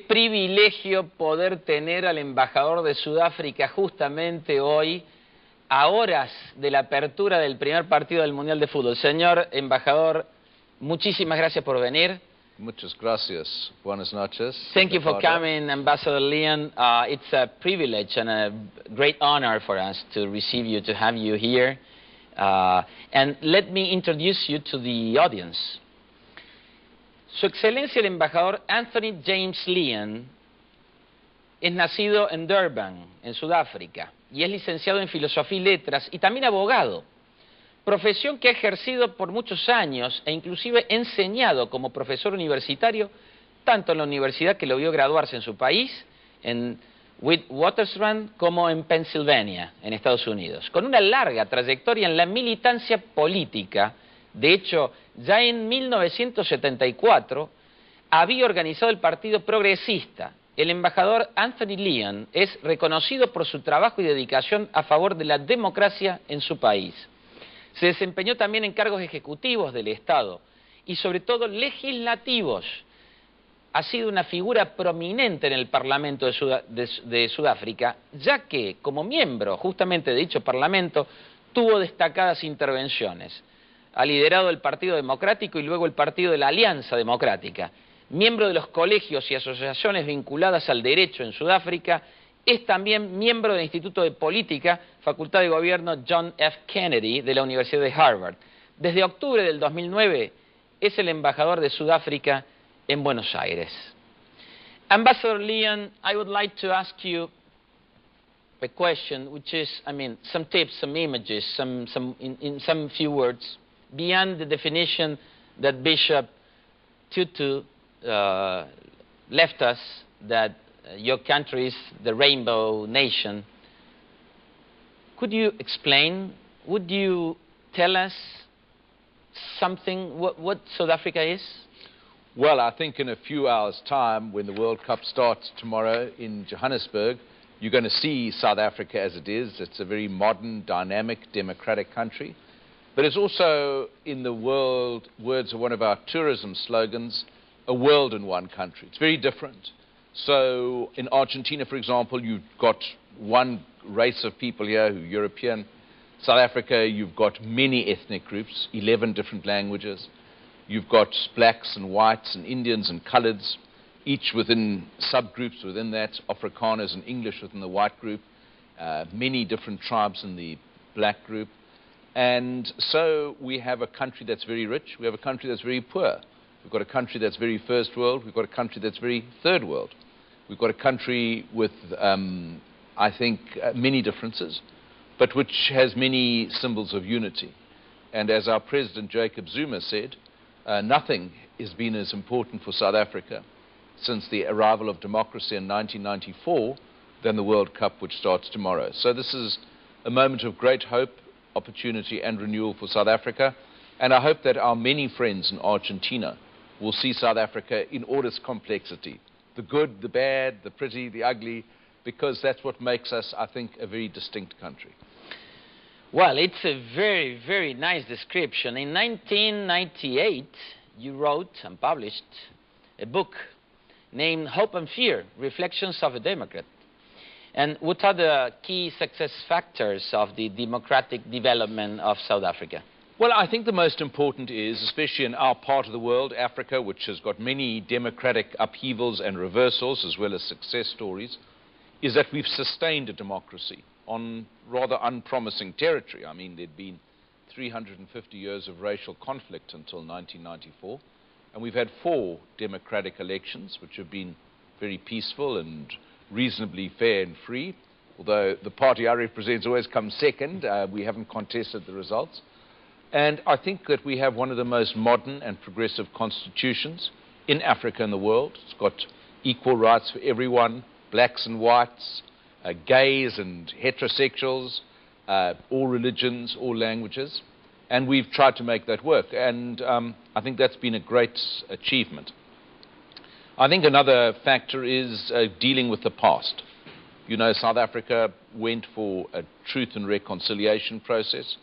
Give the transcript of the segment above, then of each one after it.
privilegio poder tener al embajador de Sudáfrica justamente hoy, a horas de la apertura del primer partido del Mundial de Fútbol. Señor embajador, muchísimas gracias por venir. Muchas gracias. Buenas noches. Thank you for coming, Ambassador Leon. It's a privilege and a great honor for us to receive you, to have you here. And let me introduce you to the audience. Su Excelencia el embajador Anthony James Leon es nacido en Durban, en Sudáfrica, y es licenciado en Filosofía y Letras y también abogado, profesión que ha ejercido por muchos años e inclusive enseñado como profesor universitario, tanto en la universidad que lo vio graduarse en su país, en Witwatersrand, como en Pensilvania, en Estados Unidos, con una larga trayectoria en la militancia política. De hecho, ya en 1974 había organizado el Partido Progresista. El embajador Anthony Leon es reconocido por su trabajo y dedicación a favor de la democracia en su país. Se desempeñó también en cargos ejecutivos del Estado y sobre todo legislativos. Ha sido una figura prominente en el Parlamento de Sudáfrica, ya que como miembro justamente de dicho Parlamento tuvo destacadas intervenciones. Ha liderado el Partido Democrático y luego el Partido de la Alianza Democrática. Miembro de los colegios y asociaciones vinculadas al derecho en Sudáfrica, es también miembro del Instituto de Política, Facultad de Gobierno John F. Kennedy de la Universidad de Harvard. Desde octubre del 2009 es el embajador de Sudáfrica en Buenos Aires. Ambassador Leon, I would like to ask you a question, which is, some tips, some images, in some few words, beyond the definition that Bishop Tutu left us, that your country is the rainbow nation. Could you explain, would you tell us something, what South Africa is? Well, I think in a few hours' time, when the World Cup starts tomorrow in Johannesburg, you're going to see South Africa as it is. It's a very modern, dynamic, democratic country. But it's also, in the words of one of our tourism slogans, a world in one country. It's very different. So in Argentina, for example, you've got one race of people here who are European. South Africa, you've got many ethnic groups, 11 different languages. You've got blacks and whites and Indians and coloreds, each within subgroups within that, Afrikaners and English within the white group, many different tribes in the black group. And so we have a country that's very rich, we have a country that's very poor. We've got a country that's very first world, we've got a country that's very third world. We've got a country with, I think, many differences, but which has many symbols of unity. And as our President Jacob Zuma said, nothing has been as important for South Africa since the arrival of democracy in 1994 than the World Cup, which starts tomorrow. So this is a moment of great hope, opportunity and renewal for South Africa, and I hope that our many friends in Argentina will see South Africa in all its complexity, the good, the bad, the pretty, the ugly, because that's what makes us, I think, a very distinct country. Well, it's a very, very nice description. In 1998, you wrote and published a book named Hope and Fear, Reflections of a Democrat. And what are the key success factors of the democratic development of South Africa? Well, I think the most important is, especially in our part of the world, Africa, which has got many democratic upheavals and reversals, as well as success stories, is that we've sustained a democracy on rather unpromising territory. There'd been 350 years of racial conflict until 1994, and we've had 4 democratic elections, which have been very peaceful and reasonably fair and free, although the party I represent always comes second. We haven't contested the results. And I think that we have one of the most modern and progressive constitutions in Africa and the world. It's got equal rights for everyone, blacks and whites, gays and heterosexuals, all religions, all languages. And we've tried to make that work. And I think that's been a great achievement. I think another factor is dealing with the past. You know, South Africa went for a truth and reconciliation process,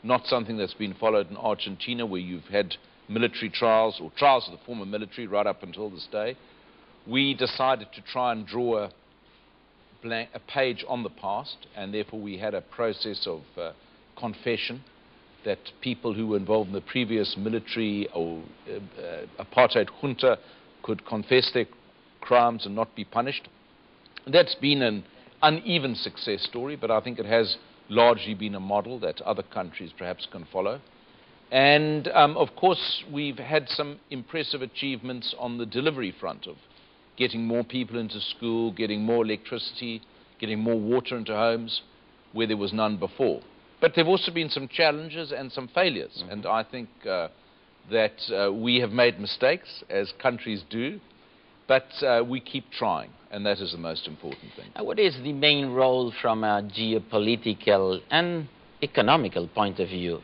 not something that's been followed in Argentina, where you've had military trials or trials of the former military right up until this day. we decided to try and draw a page on the past, and therefore we had a process of confession that people who were involved in the previous military or apartheid junta could confess their crimes and not be punished. That's been an uneven success story, but I think it has largely been a model that other countries perhaps can follow. And of course, we've had some impressive achievements on the delivery front of getting more people into school, getting more electricity, getting more water into homes where there was none before. But there have also been some challenges and some failures. And I think that we have made mistakes, as countries do, but we keep trying, and that is the most important thing. What is the main role from a geopolitical and economical point of view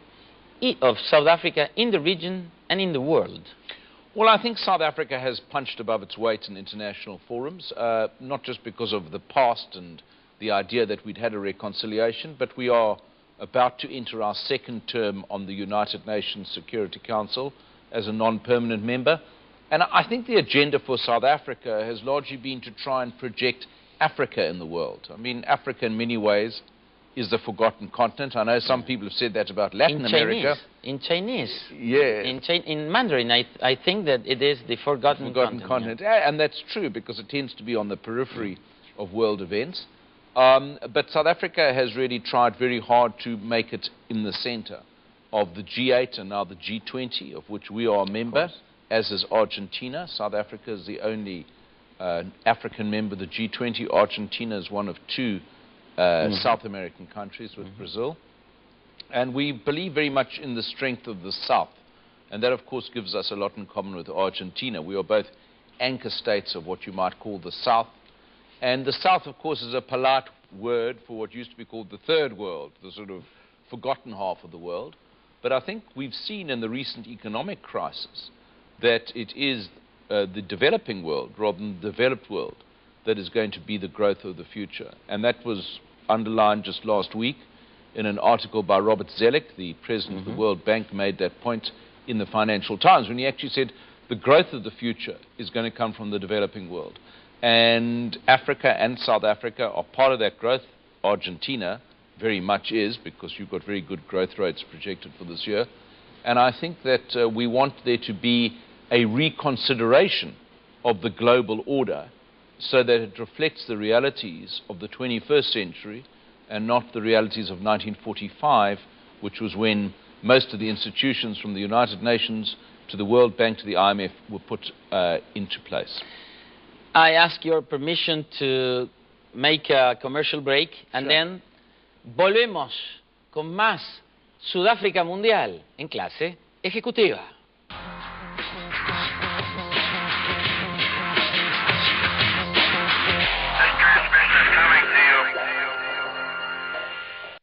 of South Africa in the region and in the world? Well, I think South Africa has punched above its weight in international forums, not just because of the past and the idea that we'd had a reconciliation, but we are about to enter our second term on the United Nations Security Council as a non-permanent member. And I think the agenda for South Africa has largely been to try and project Africa in the world. I mean, Africa in many ways is the forgotten continent. I know some people have said that about Latin America. In Chinese. Yeah. In Mandarin, I think that it is the forgotten continent. Yeah. And that's true because it tends to be on the periphery of world events. But South Africa has really tried very hard to make it in the center of the G8 and now the G20, of which we are a member, as is Argentina. South Africa is the only African member of the G20. Argentina is one of two South American countries with Brazil. And we believe very much in the strength of the South. And that, of course, gives us a lot in common with Argentina. We are both anchor states of what you might call the South. And the South, of course, is a polite word for what used to be called the Third World, the sort of forgotten half of the world. But I think we've seen in the recent economic crisis that it is the developing world, rather than the developed world, that is going to be the growth of the future. And that was underlined just last week in an article by Robert Zoellick, the president of the World Bank, made that point in the Financial Times, when he actually said the growth of the future is going to come from the developing world. And Africa and South Africa are part of that growth. Argentina very much is, because you've got very good growth rates projected for this year. And I think that we want there to be a reconsideration of the global order so that it reflects the realities of the 21st century and not the realities of 1945, which was when most of the institutions from the United Nations to the World Bank to the IMF were put into place. I ask your permission to make a commercial break, and then volvemos con más Sudáfrica Mundial en Clase Ejecutiva.